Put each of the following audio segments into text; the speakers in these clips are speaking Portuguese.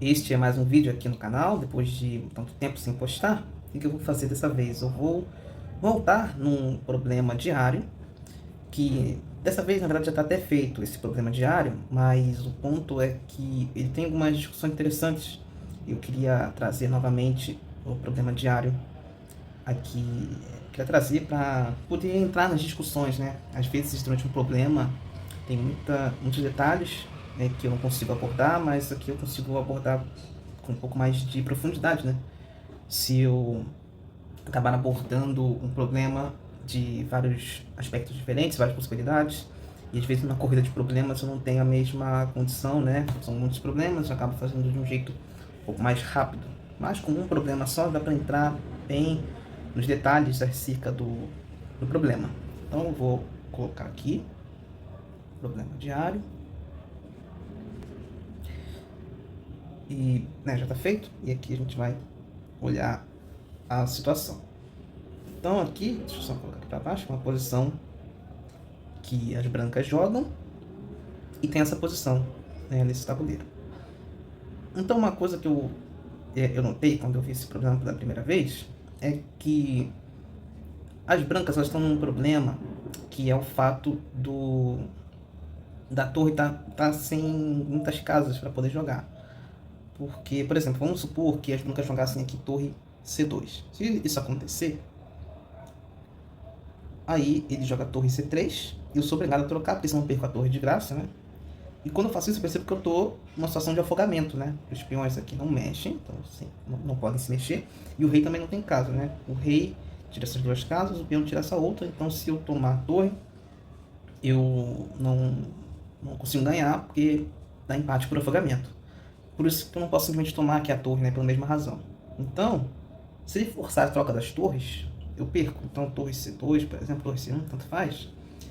Este é mais um vídeo aqui no canal, depois de tanto tempo sem postar. O que eu vou fazer dessa vez? Eu vou voltar num problema diário, que dessa vez na verdade já está até feito esse problema diário, mas o ponto é que ele tem algumas discussões interessantes. Eu queria trazer novamente o problema diário aqui, queria trazer para poder entrar nas discussões, né? Às vezes durante um problema tem muitos detalhes, né, que eu não consigo abordar, mas aqui eu consigo abordar com um pouco mais de profundidade, né? Se eu acabar abordando um problema de vários aspectos diferentes, várias possibilidades, e às vezes numa corrida de problemas eu não tenho a mesma condição, né? São muitos problemas, eu acabo fazendo de um jeito um pouco mais rápido. Mas com um problema só dá para entrar bem nos detalhes acerca do problema. Então eu vou colocar aqui, problema diário. E né, já está feito. E aqui a gente vai olhar a situação. Então aqui, deixa eu só colocar aqui para baixo, uma posição que as brancas jogam. E tem essa posição, né, nesse tabuleiro. Então uma coisa que eu notei quando eu vi esse problema pela primeira vez é que as brancas elas estão num problema que é o fato da torre tá sem muitas casas para poder jogar. Porque, por exemplo, vamos supor que as brancas jogassem aqui torre C2. Se isso acontecer, aí ele joga torre C3 e eu sou obrigado a trocar, porque senão eu perco a torre de graça, né? E quando eu faço isso, eu percebo que eu estou numa situação de afogamento, né? Os peões aqui não mexem, então assim, não podem se mexer. E o rei também não tem casa, né? O rei tira essas duas casas, o peão tira essa outra. Então, se eu tomar a torre, eu não consigo ganhar, porque dá empate por afogamento. Por isso que eu não posso simplesmente tomar aqui a torre, né? Pela mesma razão. Então, se ele forçar a troca das torres, eu perco. Então, torre C2, por exemplo, torre C1, tanto faz.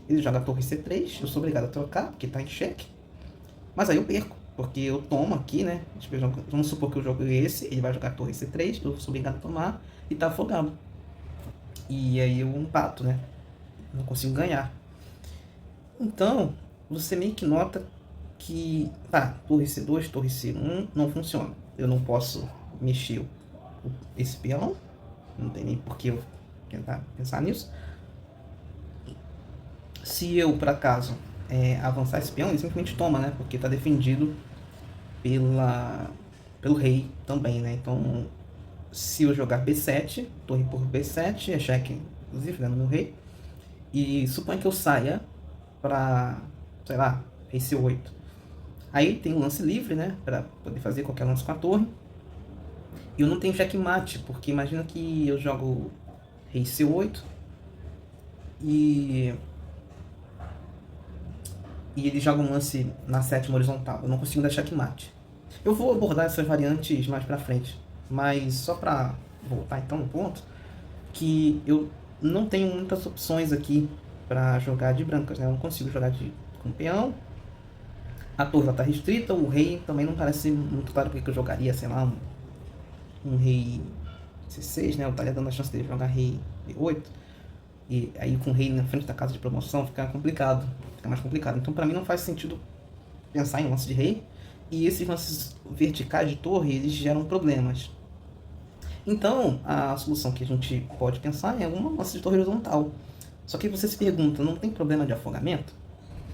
Ele joga a torre C3, eu sou obrigado a trocar, porque está em xeque. Mas aí eu perco, porque eu tomo aqui, né? Vamos supor que eu jogo esse, ele vai jogar a torre C3, eu sou obrigado a tomar e tá afogado. E aí eu empato, né? Não consigo ganhar. Então, você meio que nota que, tá, torre C2, torre C1 não funciona. Eu não posso mexer esse peão, não tem nem por que eu tentar pensar nisso. Se eu, por acaso, avançar esse peão, ele simplesmente toma, né? Porque está defendido pelo rei também, né? Então, se eu jogar B7, torre por B7, é cheque, inclusive, né, no meu rei. E suponha que eu saia para, sei lá, rei C8. Aí tem um lance livre, né? Para poder fazer qualquer lance com a torre. E eu não tenho checkmate, porque imagina que eu jogo rei C8 e ele joga um lance na sétima horizontal. Eu não consigo dar checkmate. Eu vou abordar essas variantes mais pra frente, mas só pra voltar então no ponto, que eu não tenho muitas opções aqui pra jogar de brancas, né? Eu não consigo jogar com peão, a torre está restrita, o rei também não parece muito claro porque eu jogaria, sei lá, um rei C6, né? Eu estaria dando a chance dele jogar rei B8. E aí com o rei na frente da casa de promoção fica complicado, fica mais complicado. Então para mim não faz sentido pensar em lance de rei, e esses lances verticais de torre, eles geram problemas. Então a solução que a gente pode pensar é alguma lance de torre horizontal. Só que você se pergunta, não tem problema de afogamento?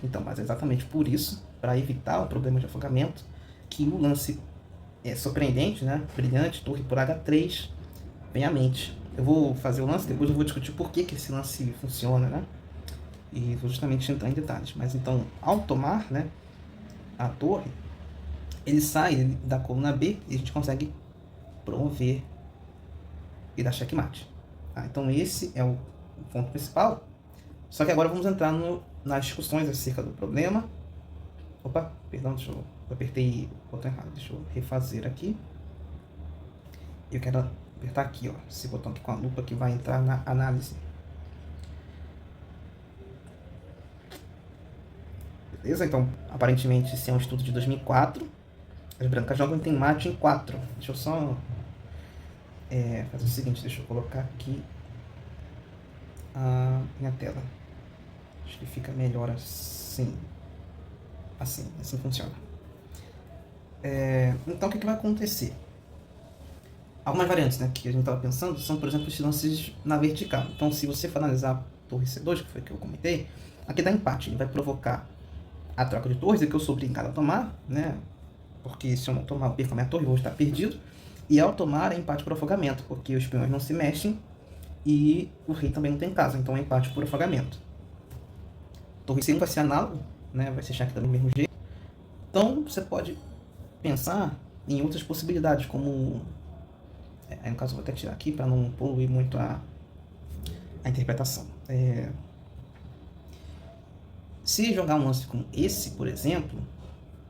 Então, mas é exatamente por isso, para evitar o problema de afogamento, que o lance é surpreendente, né? Brilhante, torre por H3, vem à mente. Eu vou fazer o lance, depois eu vou discutir por que esse lance funciona, né? E vou justamente entrar em detalhes. Mas então, ao tomar, né, a torre, ele sai da coluna B e a gente consegue promover e dar checkmate. Tá? Então esse é o ponto principal. Só que agora vamos entrar nas discussões acerca do problema. Opa, perdão, eu apertei o botão errado. Deixa eu refazer aqui. Eu quero apertar aqui, ó, esse botão aqui com a lupa que vai entrar na análise. Beleza? Então, aparentemente, esse é um estudo de 2004. As brancas jogam tem mate em 4. Deixa eu só fazer o seguinte, deixa eu colocar aqui a minha tela. Acho que fica melhor assim. Assim funciona. Então o que vai acontecer? Algumas variantes, né, que a gente estava pensando são, por exemplo, os lances na vertical. Então, se você for analisar a torre C2, que foi o que eu comentei, aqui dá empate. Ele vai provocar a troca de torres, que eu sou obrigado a tomar, né? Porque se eu não tomar, eu perco a minha torre, eu vou estar perdido. E ao tomar, é empate por afogamento, porque os peões não se mexem e o rei também não tem casa, então é empate por afogamento. Torre C1 vai ser análogo, né? Vai ser cheque também do mesmo jeito. Então, você pode pensar em outras possibilidades, como... Aí, no caso, eu vou até tirar aqui para não poluir muito a interpretação. Se jogar um lance com esse, por exemplo,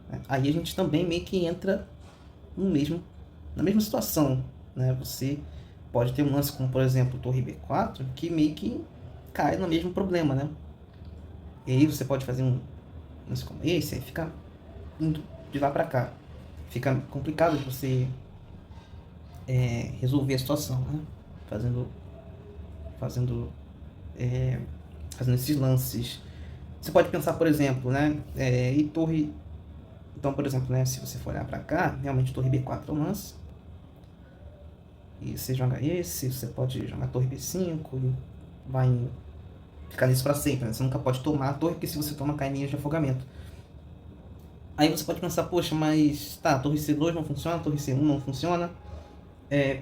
né, aí a gente também meio que entra na mesma situação. Né? Você pode ter um lance como, por exemplo, torre B4, que meio que cai no mesmo problema. Né? E aí você pode fazer um lance como esse, aí fica indo de lá para cá. Fica complicado de você resolver a situação, né? Fazendo esses lances. Você pode pensar, por exemplo, né? E torre... Então, por exemplo, né? Se você for olhar para cá, realmente torre B4 é um lance. E você joga esse, você pode jogar torre B5 e vai ficar nisso para sempre, né? Você nunca pode tomar a torre, porque se você toma, cai em linhas de afogamento. Aí você pode pensar, poxa, mas tá, torre C2 não funciona, torre C1 não funciona.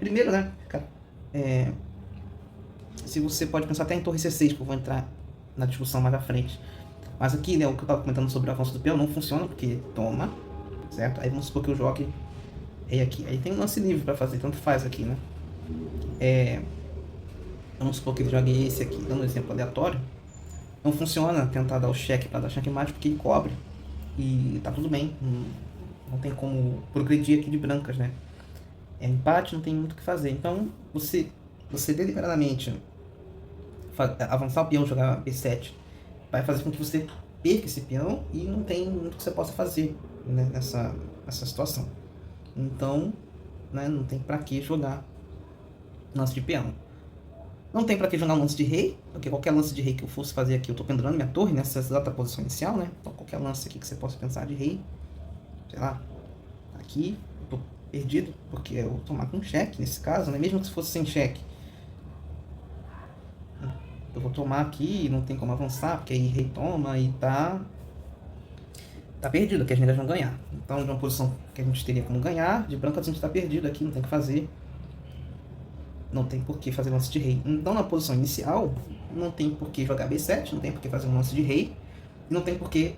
Primeiro, né? Se você pode pensar até em torre C6, que eu vou entrar na discussão mais à frente. Mas aqui, né, o que eu estava comentando sobre o avanço do peão não funciona, porque toma, certo? Aí vamos supor que eu jogue rei aqui. Aí tem um lance livre para fazer, tanto faz aqui, né? Vamos supor que ele jogue esse aqui, dando um exemplo aleatório. Não funciona tentar dar o cheque para dar checkmate, porque ele cobre. E tá tudo bem, não tem como progredir aqui de brancas, né? É empate, não tem muito o que fazer. Então, você deliberadamente avançar o peão, jogar B7, vai fazer com que você perca esse peão e não tem muito que você possa fazer, né, nessa situação. Então, né, não tem pra que jogar lance de peão. Não tem pra que jogar um lance de rei, porque qualquer lance de rei que eu fosse fazer aqui, eu tô pendurando minha torre nessa exata posição inicial, né? Então, qualquer lance aqui que você possa pensar de rei, sei lá, aqui, eu tô perdido, porque eu vou tomar com cheque nesse caso, né? Mesmo que se fosse sem cheque. Eu vou tomar aqui e não tem como avançar, porque aí rei toma e tá perdido, aqui as negras vão ganhar. Então, de uma posição que a gente teria como ganhar, de brancas a gente tá perdido aqui, não tem o que fazer. Não tem por que fazer lance de rei. Então, na posição inicial, não tem por que jogar B7, não tem por que fazer um lance de rei, e não tem por que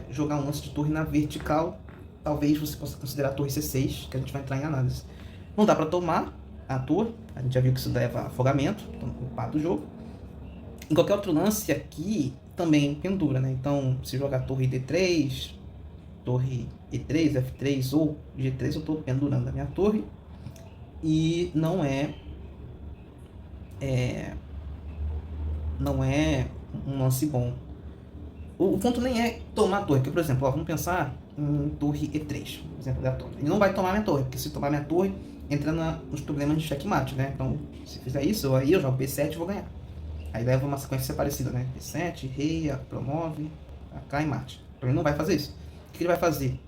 jogar um lance de torre na vertical. Talvez você possa considerar a torre C6, que a gente vai entrar em análise. Não dá para tomar a torre, a gente já viu que isso leva a afogamento, então culpado do jogo. Em qualquer outro lance aqui, também pendura, né? Então, se jogar torre D3, torre E3, F3 ou G3, eu estou pendurando a minha torre. E não é um lance bom. O ponto nem é tomar a torre, porque, por exemplo, vamos pensar em torre E3, por exemplo, da torre. Ele não vai tomar minha torre, porque se tomar minha torre, entra nos problemas de checkmate, né? Então, se fizer isso, aí eu jogo B7 e vou ganhar. Aí leva uma sequência parecida, né? B7, rei, promove, AK e mate. Então ele não vai fazer isso. O que ele vai fazer?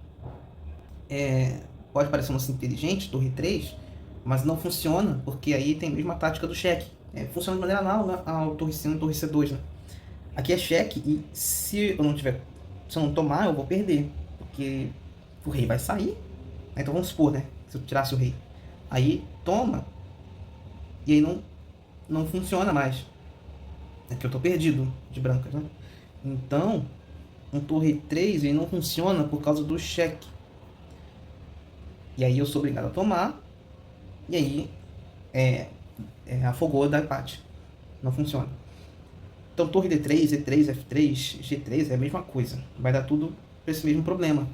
Pode parecer um lance inteligente, torre 3, mas não funciona, porque aí tem a mesma tática do cheque. Funciona de maneira análoga ao torre C1 e torre C2, né? Aqui é cheque e se eu não tomar, eu vou perder, porque o rei vai sair. Então vamos supor, né? Se eu tirasse o rei, aí toma e aí não funciona mais. É que eu tô perdido de brancas, né? Então, um torre 3 ele não funciona por causa do cheque. E aí eu sou obrigado a tomar. E aí afogou da empate. Não funciona. Então torre D3, E3, F3, G3 é a mesma coisa. Vai dar tudo para esse mesmo problema.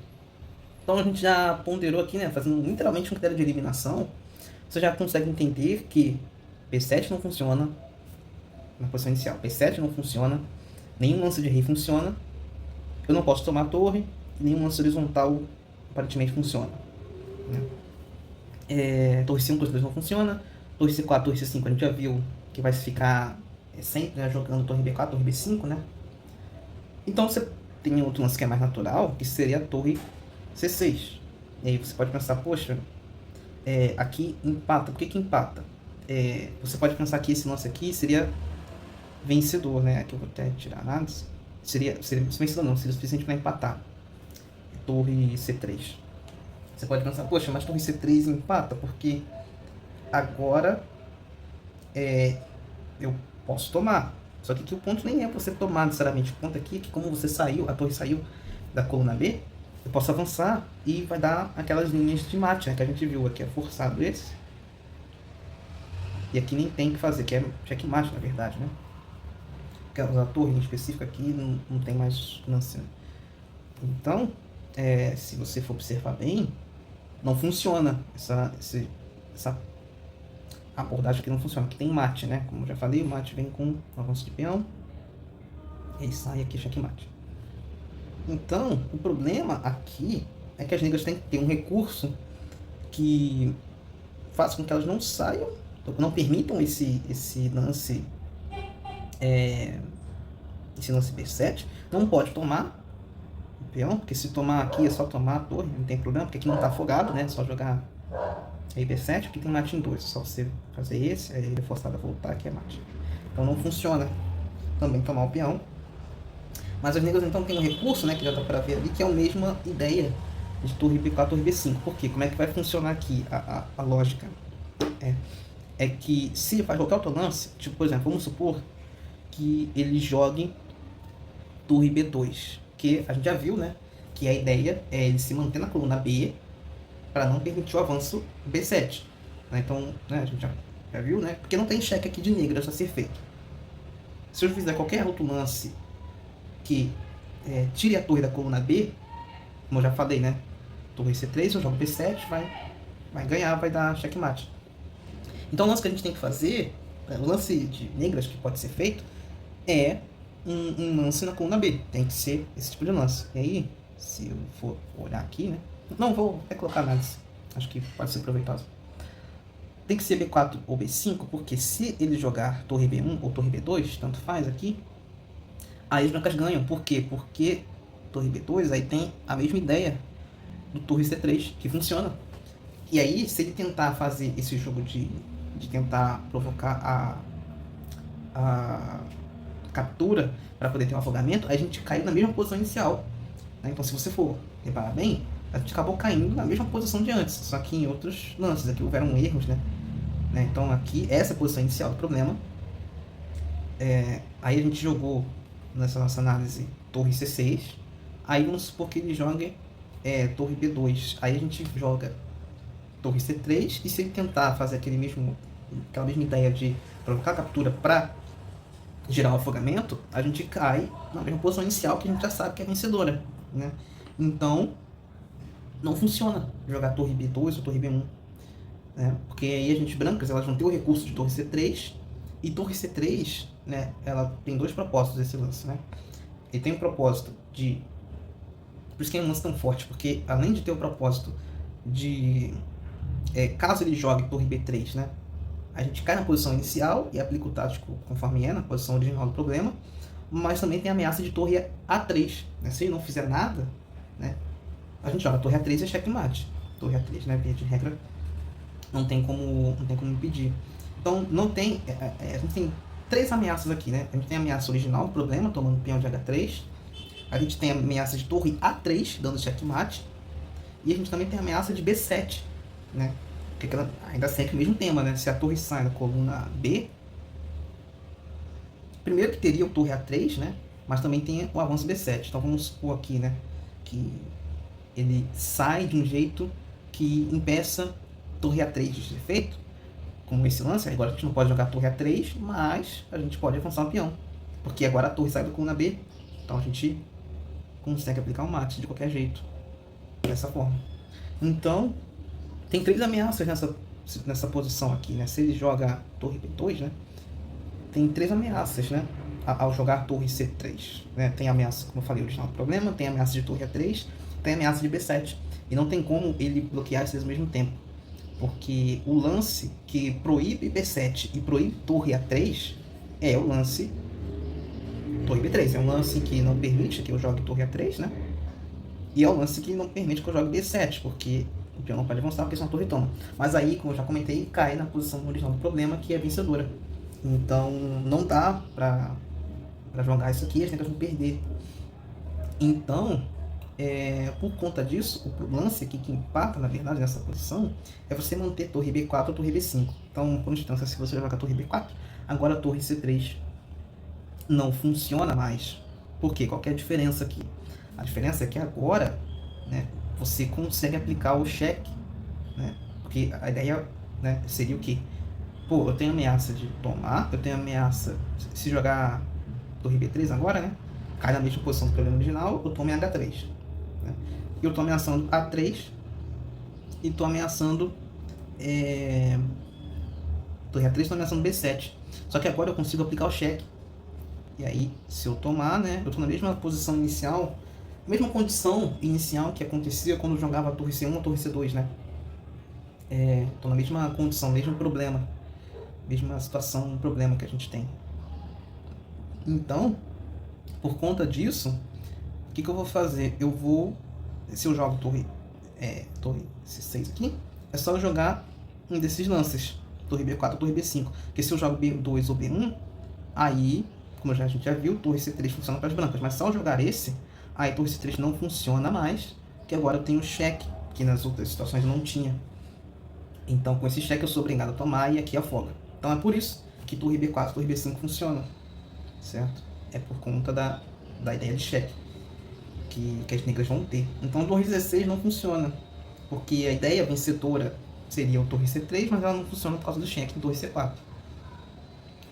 Então a gente já ponderou aqui, né? Fazendo literalmente um critério de eliminação. Você já consegue entender que P7 não funciona na posição inicial. P7 não funciona. Nenhum lance de rei funciona. Eu não posso tomar a torre. Nenhum lance horizontal aparentemente funciona. Né? Torre C1, torre C2 não funciona. Torre C4, torre C5 a gente já viu que vai ficar sempre, né, jogando torre B4, torre B5, né? Então você tem outro lance que é mais natural, que seria a torre C6. E aí você pode pensar, poxa, aqui empata. Por que que empata? Você pode pensar que esse lance aqui seria vencedor, né? Aqui eu vou até tirar a análise. Seria vencedor não, seria o suficiente para empatar. Torre C3. Você pode pensar, poxa, mas torre C3 empata, porque agora eu posso tomar. Só que aqui o ponto nem é para você tomar necessariamente. O ponto aqui é que como você saiu, a torre saiu da coluna B, eu posso avançar e vai dar aquelas linhas de mate, né, que a gente viu aqui. É forçado esse. E aqui nem tem o que fazer, que é checkmate, na verdade, né? Porque a torre em específico aqui não tem mais lance, né? Então, se você for observar bem, não funciona essa abordagem aqui, não funciona. Aqui tem mate, né? Como eu já falei, o mate vem com avanço de peão e sai aqui checkmate. Então, o problema aqui é que as negras têm que ter um recurso que faça com que elas não saiam, não permitam esse lance B7. Não pode tomar o peão, porque se tomar aqui é só tomar a torre, não tem problema, porque aqui não está afogado, né? É só jogar aí B7, aqui tem mate em 2, é só você fazer esse, aí ele é forçado a voltar, aqui é mate. Então não funciona também tomar o peão. Mas as negras então tem um recurso, né, que já dá para ver ali, que é a mesma ideia de torre B4, torre B5. Por quê? Como é que vai funcionar aqui a lógica? É que se ele faz qualquer outro lance, tipo, por exemplo, vamos supor que ele jogue torre B2, que a gente já viu, né, que a ideia é ele se manter na coluna B para não permitir o avanço B7. Né? Então, né, a gente já viu, né, porque não tem cheque aqui de negras a ser feito. Se eu fizer qualquer outro lance que tire a torre da coluna B, como eu já falei, né, torre C3, eu jogo B7, vai ganhar, vai dar checkmate. Então o lance que a gente tem que fazer, o lance de negras que pode ser feito, é um lance na coluna B. Tem que ser esse tipo de lance. E aí, se eu for olhar aqui, né, não vou até colocar análise, acho que pode ser proveitoso. Tem que ser B4 ou B5, porque se ele jogar torre B1 ou torre B2, tanto faz aqui, aí as brancas ganham. Por quê? Porque torre B2 aí tem a mesma ideia do torre C3, que funciona. E aí, se ele tentar fazer esse jogo de tentar provocar a captura para poder ter um afogamento, aí a gente caiu na mesma posição inicial. Né? Então, se você for reparar bem, a gente acabou caindo na mesma posição de antes, só que em outros lances. Aqui houveram erros, né? Então, aqui, essa é a posição inicial do problema. Aí a gente jogou nessa nossa análise torre C6, aí vamos supor que ele jogue torre B2, aí a gente joga torre C3, e se ele tentar fazer aquela mesma ideia de provocar a captura para gerar o afogamento, a gente cai na mesma posição inicial que a gente já sabe que é vencedora, né? Então não funciona jogar torre B2 ou torre B1, né? Porque aí a gente, brancas, elas vão ter o recurso de torre C3, e torre C3, né, ela tem dois propósitos esse lance, né? Ele tem um propósito de... Por isso que é um lance tão forte, porque além de ter o propósito de... caso ele jogue torre B3, né, a gente cai na posição inicial e aplica o tático conforme na posição original do problema, mas também tem a ameaça de torre A3, né? Se ele não fizer nada, né, a gente joga torre A3 e é checkmate. Torre A3, né, via de regra, não tem como impedir. Então não tem, a gente tem três ameaças aqui, né? A gente tem a ameaça original do problema, tomando peão de H3, a gente tem a ameaça de torre A3, dando checkmate, e a gente também tem a ameaça de B7, né? Porque ela ainda segue o mesmo tema, né? Se a torre sai da coluna B, primeiro que teria o torre A3, né? Mas também tem o avanço B7. Então vamos supor aqui, né, que ele sai de um jeito que impeça torre A3 de ser feito, como esse lance. Agora a gente não pode jogar torre A3, mas a gente pode avançar o peão, porque agora a torre sai da coluna B, então a gente consegue aplicar um mate de qualquer jeito, dessa forma. Então tem três ameaças nessa posição aqui, né? Se ele joga torre B2, né, tem três ameaças, né, ao jogar torre C3, né? Tem a ameaça, como eu falei, original do problema, tem a ameaça de torre A3, tem a ameaça de B7, e não tem como ele bloquear esses ao mesmo tempo, porque o lance que proíbe B7 e proíbe torre A3 é o lance torre B3, é um lance que não permite que eu jogue torre A3, né, E é o lance que não permite que eu jogue B7, porque o peão não pode avançar porque senão a torre toma. Mas aí, como eu já comentei, cai na posição original do problema, que é vencedora. Então não dá pra jogar isso aqui, as negras vão perder. Então, por conta disso, o lance aqui que empata, na verdade, nessa posição, é você manter torre B4 ou torre B5. Então, por instância, se você jogar torre B4, agora a torre C3 não funciona mais. Por quê? Qual que é a diferença aqui? A diferença é que agora, né, você consegue aplicar o cheque, né? Porque a ideia, né, seria o quê? Pô, eu tenho ameaça de tomar, eu tenho ameaça, se jogar torre B3 agora, né? Cai na mesma posição do problema original, eu tomo em H3. Né? Eu estou ameaçando A3 e estou ameaçando torre A3, estou ameaçando B7. Só que agora eu consigo aplicar o cheque. E aí, se eu tomar, né, eu estou na mesma posição inicial, mesma condição inicial que acontecia quando eu jogava a torre C1 ou a torre C2, né? Estou na mesma condição, mesmo problema, mesma situação, problema que a gente tem. Então, por conta disso, o que eu vou fazer? Eu vou, se eu jogo torre C6 aqui, é só eu jogar um desses lances, torre B4 ou torre B5. Porque se eu jogo B2 ou B1, aí, como a gente já viu, torre C3 funciona para as brancas. Mas se eu jogar esse, aí torre C3 não funciona mais, que agora eu tenho cheque, que nas outras situações eu não tinha. Então, com esse cheque eu sou obrigado a tomar e aqui afoga. Então é por isso que torre B4 e torre B5 funciona, certo? É por conta da ideia de cheque que as negras vão ter. Então, torre 16 não funciona, porque a ideia vencedora seria o torre C3, mas ela não funciona por causa do cheque em torre C4.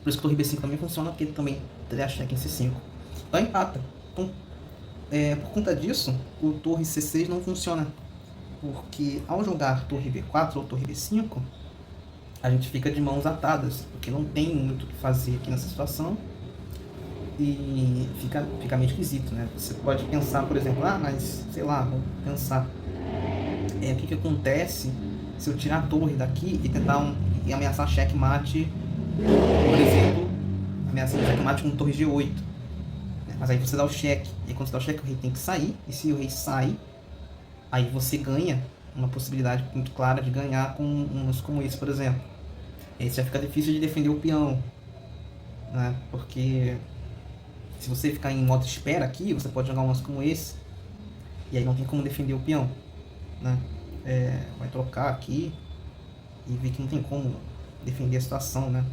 Por isso que torre B5 também funciona, porque ele também teria cheque em C5. Então empata. Então, por conta disso, o torre C6 não funciona, porque ao jogar torre B4 ou torre B5, a gente fica de mãos atadas, porque não tem muito o que fazer aqui nessa situação e fica meio esquisito, né? Você pode pensar, por exemplo, mas sei lá, vamos pensar o que acontece se eu tirar a torre daqui e tentar e ameaçar checkmate, por exemplo, ameaçar checkmate com torre G8, né? Mas aí você dá o cheque, e quando você dá o cheque o rei tem que sair, e se o rei sai, aí você ganha uma possibilidade muito clara de ganhar com um lance como esse, por exemplo. E aí já fica difícil de defender o peão, né? Porque se você ficar em modo espera aqui, você pode jogar um lance como esse, e aí não tem como defender o peão, né? Vai trocar aqui e ver que não tem como defender a situação, né?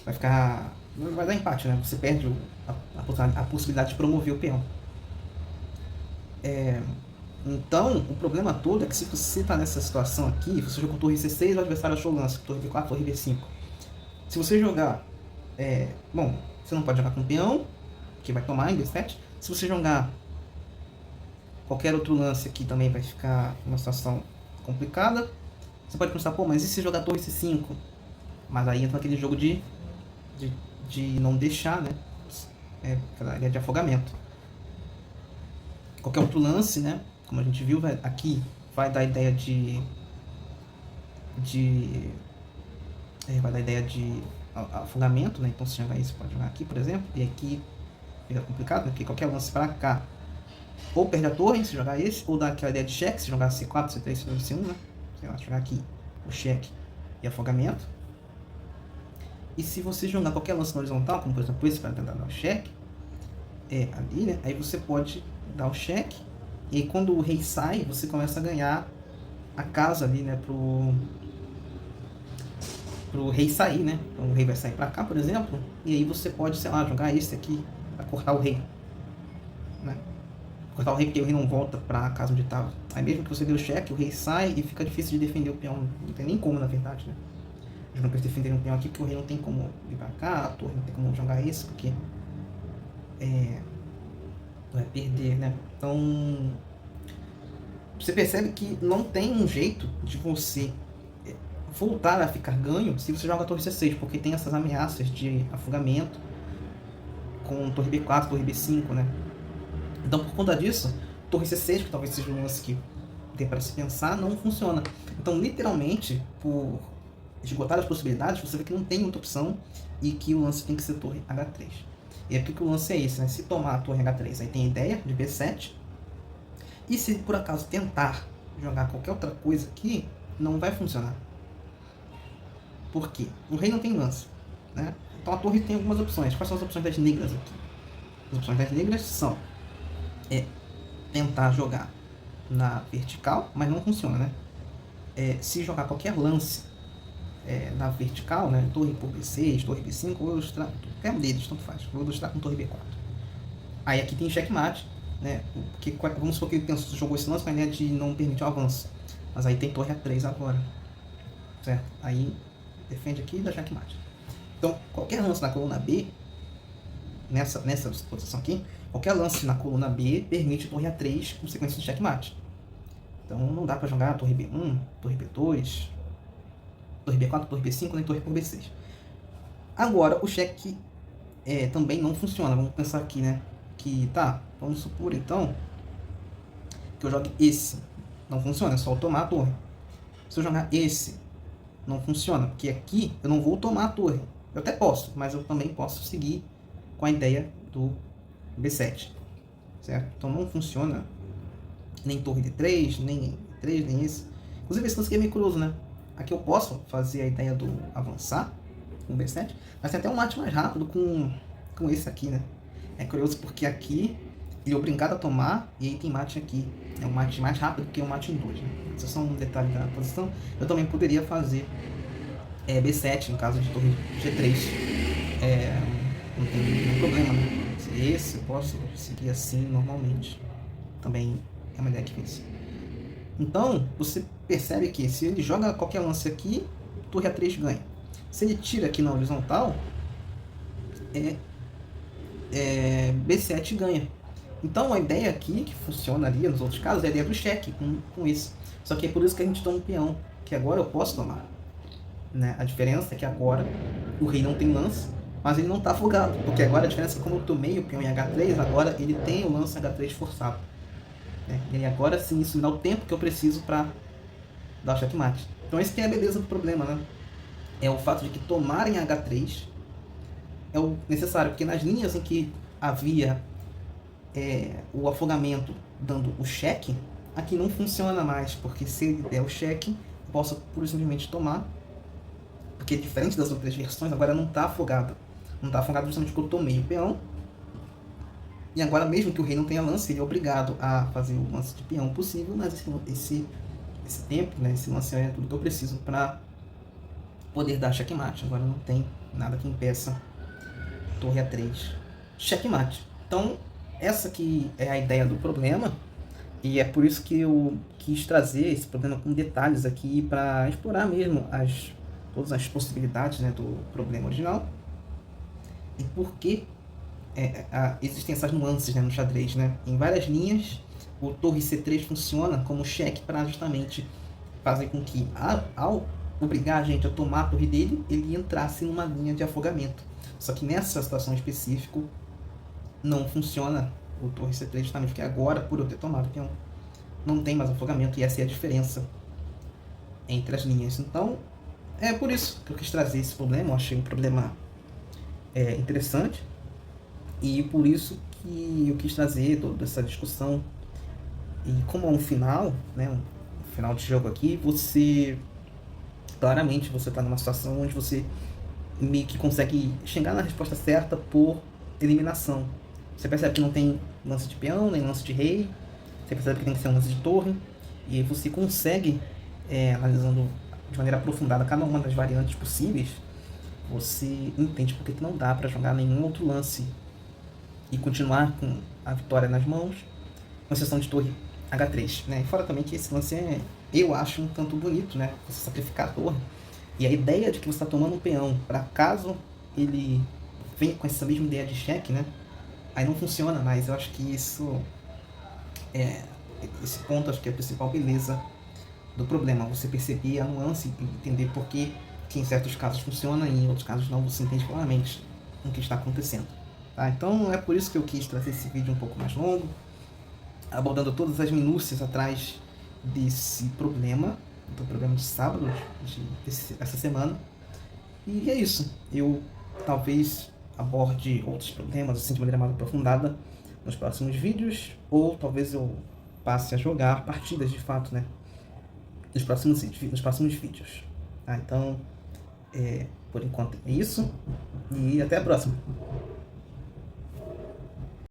Vai dar empate, né? Você perde a possibilidade de promover o peão. Então, o problema todo é que se você está nessa situação aqui, você jogou torre C6, o adversário achou o lance, torre B4, torre B5. Se você jogar... bom, você não pode jogar com peão, que vai tomar em B7. Se você jogar qualquer outro lance aqui, também vai ficar uma situação complicada. Você pode pensar, mas e se jogar torre C5? Mas aí entra aquele jogo de não deixar, né? Aquela ideia de afogamento. Qualquer outro lance, né? Como a gente viu, aqui vai dar a ideia vai dar a ideia de afogamento, né? Então se jogar isso, pode jogar aqui, por exemplo. E aqui fica complicado, né? Porque qualquer lance para cá, ou perde a torre se jogar esse, ou dá aquela ideia de cheque se jogar C4, C3, C2, C1, né? Sei lá, jogar aqui o cheque e afogamento. E se você jogar qualquer lance na horizontal, como por exemplo esse para tentar dar o cheque, ali, né? Aí você pode dar o cheque, e aí, quando o rei sai, você começa a ganhar a casa ali, né? Pro rei sair, né? Então o rei vai sair para cá, por exemplo, e aí você pode, sei lá, jogar esse aqui para cortar o rei, né? Cortar o rei porque o rei não volta para casa onde estava. Aí mesmo que você dê o cheque, o rei sai e fica difícil de defender o peão. Não tem nem como, na verdade, né? Eles não precisam defender um peão aqui porque o rei não tem como vir para cá, a torre não tem como jogar esse, porque vai perder, né? Então você percebe que não tem um jeito de você voltar a ficar ganho se você joga a torre C6, porque tem essas ameaças de afogamento com torre B4, torre B5, né? Então, por conta disso, torre C6, que talvez seja um lance que dê para se pensar, não funciona. Então, literalmente, por esgotar as possibilidades, você vê que não tem muita opção e que o lance tem que ser torre H3. E é porque o lance é esse, né? Se tomar a torre H3, aí tem a ideia de B7, E se por acaso tentar jogar qualquer outra coisa aqui, não vai funcionar. Por quê? O rei não tem lance, né? Então a torre tem algumas opções. Quais são as opções das negras aqui? As opções das negras são tentar jogar na vertical, mas não funciona, né? Se jogar qualquer lance na vertical, né? Torre por B6, torre B5, vou ilustrar, qualquer um deles, tanto faz. Vou ilustrar com torre B4. Aí aqui tem checkmate, né? Porque, vamos supor que ele jogou esse lance com a ideia de não permitir o avanço. Mas aí tem torre A3 agora, certo? Aí defende aqui e dá checkmate. Então, qualquer lance na coluna B, nessa posição aqui, qualquer lance na coluna B permite torre A3 com sequência de checkmate. Então não dá para jogar torre B1, torre B2, torre B4, torre B5, nem torre por B6. Agora, o cheque também não funciona. Vamos pensar aqui, né? Que tá, vamos supor então que eu jogue esse. Não funciona, é só eu tomar a torre. Se eu jogar esse, não funciona, porque aqui eu não vou tomar a torre. Eu até posso, mas eu também posso seguir com a ideia do B7, certo? Então não funciona nem torre D3, nem D3, nem esse. Inclusive esse lance aqui é meio curioso, né? Aqui eu posso fazer a ideia do avançar com o B7, mas tem até um mate mais rápido com esse aqui, né? É curioso porque aqui ele é obrigado a tomar e aí tem mate aqui. É um mate mais rápido que o mate em 2, né? Isso é só um detalhe da posição. Eu também poderia fazer B7 no caso de torre G3. Não tem nenhum problema, né? Esse eu posso seguir assim normalmente. Também é uma ideia que fiz. Então, você percebe que se ele joga qualquer lance aqui, torre A3 ganha. Se ele tira aqui na horizontal, B7 ganha. Então a ideia aqui, que funcionaria nos outros casos, é a ideia do cheque com isso. Só que é por isso que a gente toma um peão, que agora eu posso tomar, né? A diferença é que agora o rei não tem lance, mas ele não está afogado, porque agora a diferença é que como eu tomei o peão em H3, agora ele tem o lance H3 forçado, né? E agora sim isso me dá o tempo que eu preciso para dar o checkmate. Então esse que é a beleza do problema, né? É o fato de que tomar em H3 é o necessário, porque nas linhas em que havia o afogamento dando o cheque, aqui não funciona mais, porque se ele der o cheque, eu posso pura e simplesmente tomar, porque diferente das outras versões, agora não está afogado. Não está afogado justamente porque eu tomei o peão, e agora mesmo que o rei não tenha lance, ele é obrigado a fazer o lance de peão possível, mas esse tempo, né, esse lance é tudo que eu preciso para poder dar checkmate. Agora não tem nada que impeça torre A3 checkmate. Então essa aqui é a ideia do problema, e é por isso que eu quis trazer esse problema com detalhes aqui para explorar mesmo todas as possibilidades, né, do problema original e por que existem essas nuances, né, no xadrez, né? Em várias linhas o torre C3 funciona como cheque para justamente fazer com que ao obrigar a gente a tomar a torre dele, ele entrasse numa linha de afogamento. Só que nessa situação específica não funciona o torre C3 justamente porque agora, por eu ter tomado o peão, não tem mais afogamento, e essa é a diferença entre as linhas. Então é por isso que eu quis trazer esse problema. Eu achei um problema interessante, e por isso que eu quis trazer toda essa discussão. E como é um final, né, um final de jogo aqui, claramente você está numa situação onde você meio que consegue chegar na resposta certa por eliminação. Você percebe que não tem lance de peão, nem lance de rei, você percebe que tem que ser um lance de torre, e aí você consegue, analisando de maneira aprofundada cada uma das variantes possíveis, você entende porque que não dá para jogar nenhum outro lance e continuar com a vitória nas mãos, com exceção de torre H3, né? E fora também que esse lance eu acho um tanto bonito, né? Você sacrificar a torre, e a ideia de que você está tomando um peão para caso ele venha com essa mesma ideia de cheque, né? Aí não funciona mais. Eu acho que esse ponto acho que é a principal beleza do problema. Você perceber a nuance e entender por que em certos casos funciona e em outros casos não. Você entende claramente o que está acontecendo, tá? Então é por isso que eu quis trazer esse vídeo um pouco mais longo, abordando todas as minúcias atrás desse problema, do programa de sábado essa semana. E é isso. Eu talvez aborde outros problemas assim de maneira mais aprofundada nos próximos vídeos, ou talvez eu passe a jogar partidas de fato, né? Nos próximos vídeos. Tá? Então, por enquanto é isso. E até a próxima.